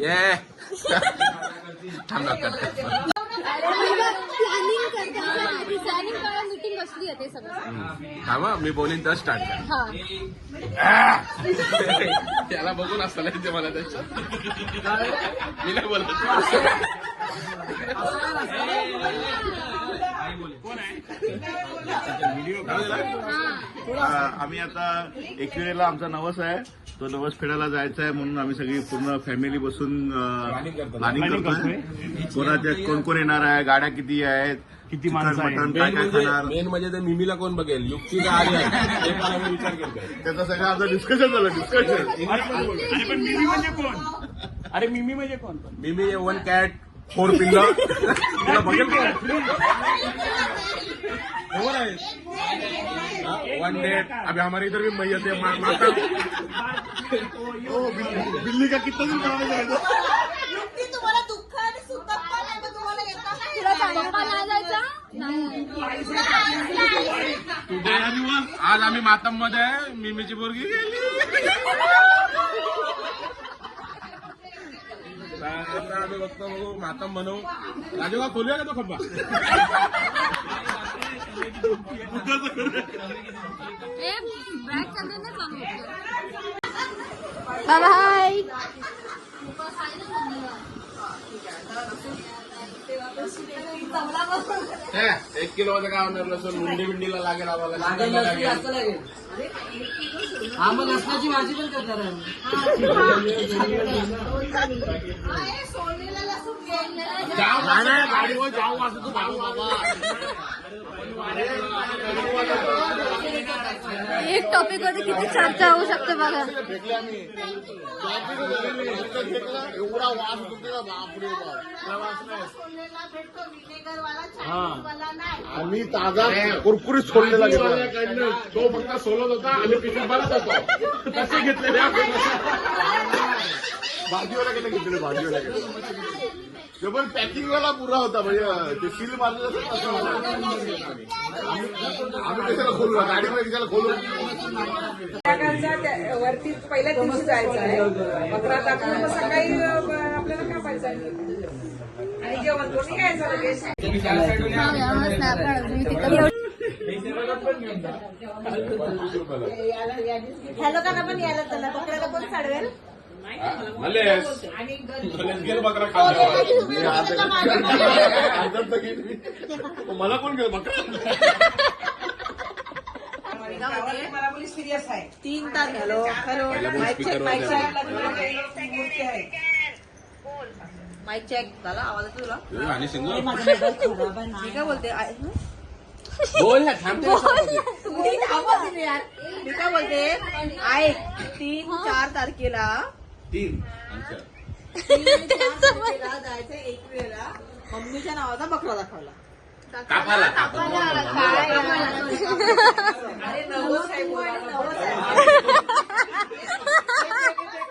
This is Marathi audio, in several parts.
ये थांब मीटिंग बसली आहे ते सगळं. थांबा मी बोलीन तर स्टार्ट त्याला बघून असताना ते मला त्याच्या मी नाही बोलत. आम्ही आता एकविरेला आमचा नवस आहे, तो नवस फेडायला जायचा आहे म्हणून आम्ही सगळी पूर्ण फॅमिली बसून प्लॅनिंग करतोय. कोणाच्या कोण कोण येणार आहे, गाड्या किती आहेत, किती मटण काय काय खाणार, मेन म्हणजे ते मिमीला कोण बघेल, युक्ती का आली आहे ते पण आम्ही विचार करतोय. त्याचं सगळं आमचं डिस्कशन झालं. डिस्कशन मिमी म्हणजे कोण? अरे मिमी म्हणजे कोण? मिमी 1 कॅट 4 पिल्लं तुला बघेल का? 1 डेट अभी हमारे इधर भी मैयत है माता. बिल्ली का कितना दिन बनाने जाएगा. तुम्हाला दुःख आणि सुख पण आहे, तुम्हाला येता तुला चांगला नाही जायचा. आज आम्ही मातम मध्ये आहे, मिमीची पोरगी गेली. आता आम्ही बघतो बघू मातम बनवू. राजू का खोलूया का तो खंबा? बाय. 1 किलो मध्ये काय होणार नसून मुंडी बिंडीला लागेल आम्हाला. हा मग लसणाची भाजी पण करणार आहे. गाडीवर जाऊ असं तू भाऊ बाबा. एक टॉपिक वरती किती चर्चा होऊ शकते बघा. एवढा वास होतो बापरे आम्ही ताजा कुरकुरीत सोडलेला घेतला. तो फक्त सोलत होता आणि पिशवी भरत होतो. तसे घेतलेले भाजीवाला केलं घेतले. भाजीवाला केलं ते पण पॅकिंग वाला पुरा होता, म्हणजे ते सील मारलेलं आम्ही कशाला खोलू, गाडीमध्ये कशाला खोलू. वरती पहिल्या दिवशी जायचं आहे, 11 तारखेला. मग सकाळी आपल्याला कापायचं आहे आणि जेवण कोणी घ्यायचं लगेच. ह्या लोकांना पण यायला त्याला बकऱ्याला कोण साडवेल. गेल बकरा मला कोण घेऊ बकरा. मला पोलीस सिरियस आहे. 3 तारखेला. Hello hello mike check. Mike check. Mike check झाला. आवाज येतो तुला? आणि सिंगल मी काय बोलते बोल ना. थांबते मी काय बोलते ऐक. 3-4 तारखेला 3 जायचं. 1 वेळेला मम्मीच्या नावाचा बकरा दाखवला. कापाला अरे नवस आहे बोला, नवस आहे.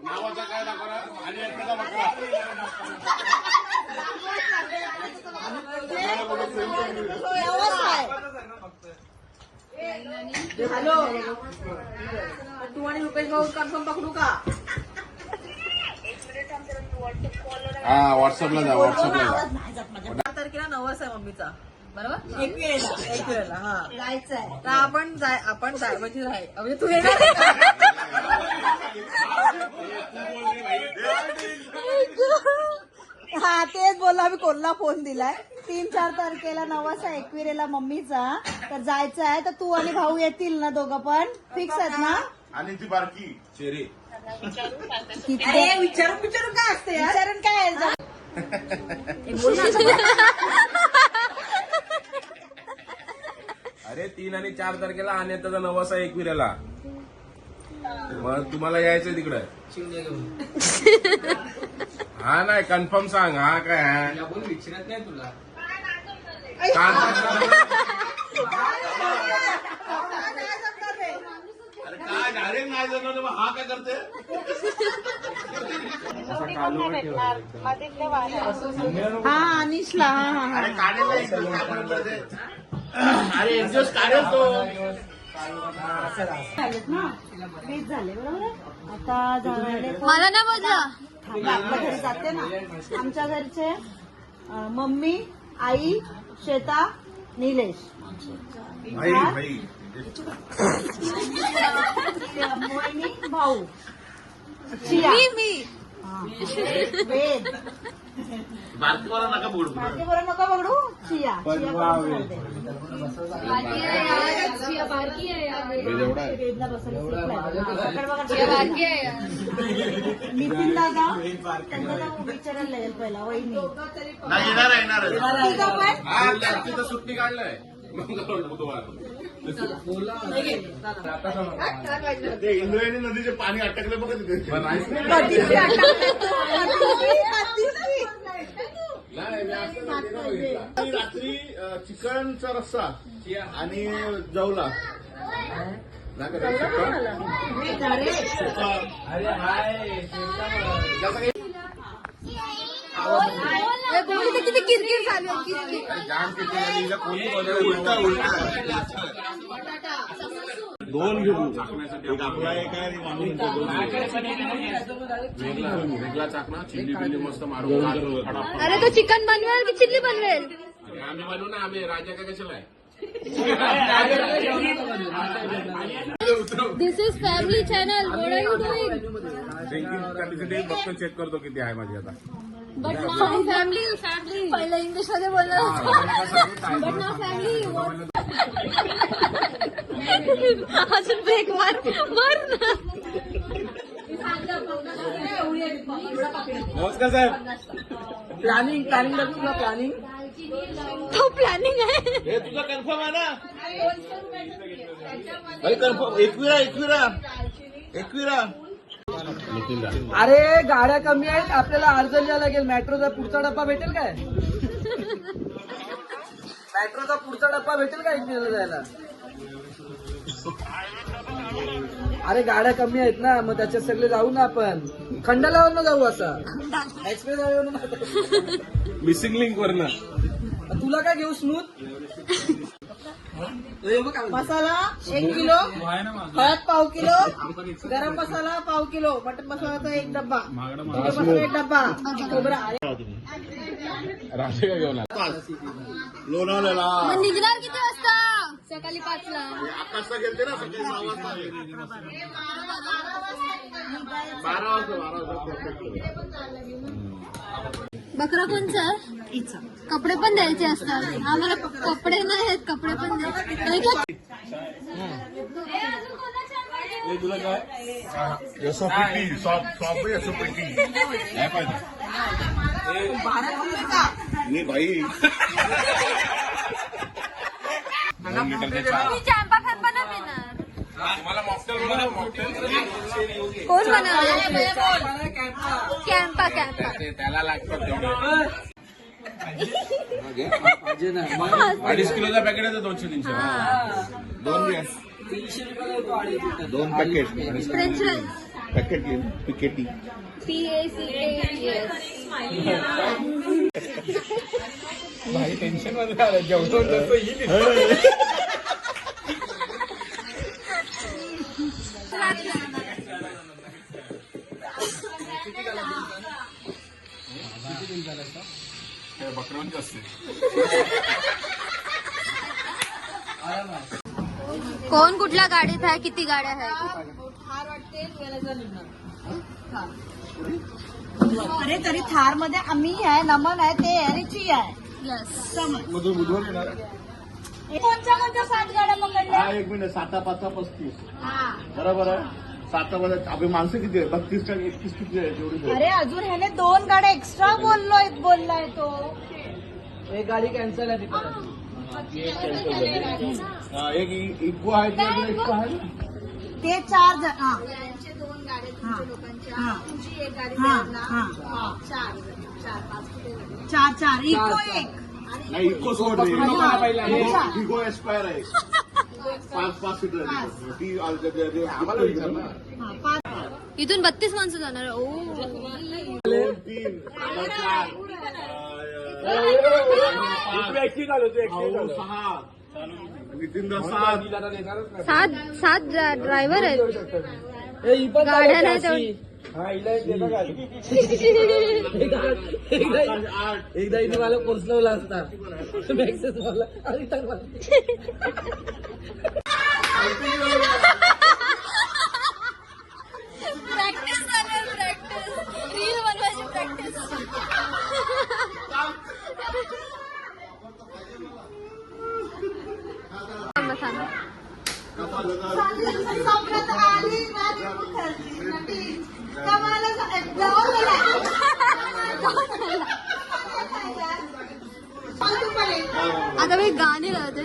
नावाचा काय दाखवला आणि एखादा बकरा. नवस आहे. हॅलो तू आणि रुपेश भाऊ कन्फर्म पकडू का? हा व्हॉट्सअपला जा. व्हॉट्सअपला जा. 4 तारखेला नवस आहे मम्मीचा. बरोबर. 1 वेळेला हा जायचं आहे. तर आपण जाय म्हणजे तू येणार हा तेच बोलला. आम्ही कोल्हा फोन दिलाय. 3-4 तारखेला नवस आहे एकविरेला मम्मीचा, तर जायचं आहे. तर तू आणि भाऊ येतील ना? दोघं पण फिक्स आहेत ना? आणि ती बारकी चेरी विचारून काय असते? विचारून काय आहे? अरे 3 आणि 4 तारखेला आणि त्याचा नवसा 1 मग तुम्हाला यायचंय तिकडे. हा नाही कन्फर्म सांग. हा काय विचारत नाही तुला. काय डायरेक्ट नाही जाणार. मग हा काय करते. हा अनिशला. अरे काढेल अरे एक दिवस काढेल तो. झालेत ना. 20 झाले बरोबर. आता झाले मला ना बघा. म्हणजे आपल्या घरी जाते ना. आमच्या घरचे मम्मी, आई, श्वेता, निलेश, मोहिनी, भाऊ, चिया, मी वेद, बारकीवाला नका बोलू. बाकी बरं नका बघडू. चिया वेदला बसायला नितीन दादा त्यांना जाऊन विचारायला लागेल पहिला. वहिनी नाही येणार तिघं पण हा तर सुट्टी काढलंय मंगळवार बुधवार. ते इंद्रायणी नदीचे पाणी अटकले बघा तिथे. पण राईस नाही. कधीची कधीची. नाही, मी असं नाही बघितलं. आणि रात्री चिकनचा रस्सा आणि जवला नाही का रे? सुका. किती किरकिर चालू आहे, किरकिर. जाम किती आणि हिला कोणी बनवलं? दोन घेऊ. एक आपला एक आहे आणि माणूस वेगळा चाकणा चिल्ली बिल्ली मस्त मारून अरे तो चिकन बनवेल की चिल्ली बनवेल? आम्ही बनवू ना. आम्ही राजा काय कशाला आहे? This is family channel. What are you doing? Drinking condition बघतो, चेक करतो किती आहे माझी आता. बट नाव फॅमिली पहिलं इंग्लिश मध्ये बोलणार बट नाव फॅमिली. अजून ब्रेक मार ना. नमस्कार साहेब. प्लॅनिंग तुला प्लॅनिंग तो प्लॅनिंग आहे. हे तुझं कन्फर्म आहे ना? भाई कन्फर्म. एकविरा अरे गाड्या कमी आहेत, आपल्याला अर्ज लिहायला लागेल. मेट्रोचा पुढचा डब्बा भेटेल काय? मेट्रोचा पुढचा डब्बा भेटेल का एकविराला जायला? अरे गाड्या कमी आहेत ना, मग त्याच्यात सगळे जाऊ ना आपण. खंडालावरनं जाऊ असा एक्सप्रेस हायवेवरनं. मिसिंग लिंक वरनं. तुला काय घेऊ स्मूथ? मसाला 1 किलो, हळद पाव किलो, गरम मसाला पाव किलो, मटन मसाल्याचा 1 डब्बा, चिकन मसाला 1 डब्बा, खोबरा. राजा काय घेऊन आला? लोणावळ्याला मग निघणार किती वाजता? सकाळी 5 ला. 8 वाजता गेलते ना, सकाळी 6 वाजता. 12 वाजता. बकरा कोणचा? कपडे पण द्यायचे असतात आम्हाला. कपडे नाही आहेत, कपडे पण द्यायचे. एसओपीटी सॉफ्ट एसओपीटी काय पाहिजे? नाही भाई. 2 लिटरचे चहा. मी चॅम्पा फॅन पण नाही पिणार. तुम्हाला मॉकटेल बनव. मॉकटेल कोण बनवणार? कॅम्पा. त्याला लागतात तेवढे. 2.5 किलोचा पॅकेट आहे 200-300. 2 घ्या. 2 पॅकेट फ्रेंच राईस. पॅकेट घेऊन पिकेटी. PACKET. भाई टेन्शन मध्ये आलं. जेवतो तसं येईल. बकरवंच असते. कोण कुठल्या गाडीत आहे? किती गाड्या आहेत? अरे तरी थार मध्ये आम्ही आहे, नमन आहे, ते आहे, रिची आहे. यस. मधून बुधवार येणार. कोणत्या 7 गाड्या पकडल्या? 1 मिनिट. 7 5 35 बरोबर आहे. 7 आपली माणसं किती आहे? 32 का 31 किती आहे? तेवढी. अरे अजून ह्याने 2 गाड्या एक्स्ट्रा बोललाय तो. एक गाडी कॅन्सल आहे तिकडे. एक इको आहे, ते अजून इको आहे. ते 4 जण. हा. यांचे 2 गाड्या हा. तुमच्या लोकांच्या. हा. तुमची एक गाडी हा. जाईल ना. हा. 4-5 4 इको 1. नाही इको सोड रे. अच्छा. इको एक्सपायर आहे. 5 सीटर ती आम्हाला विचार ना. हा, 5. इथून 32 माणसं जाणार. ओ 2 3 4 6 नितीन 7 7 ड्रायव्हर आहेत. ही पण गाड्या चालवते नाही अशी. एकदा इथे मला पोचलवला असता मॅक्सेस मला आणि टाकला. प्रॅक्टिस झाली प्रॅक्टिस रील बनवायची प्रॅक्टिस. आता मी गाणे लावते.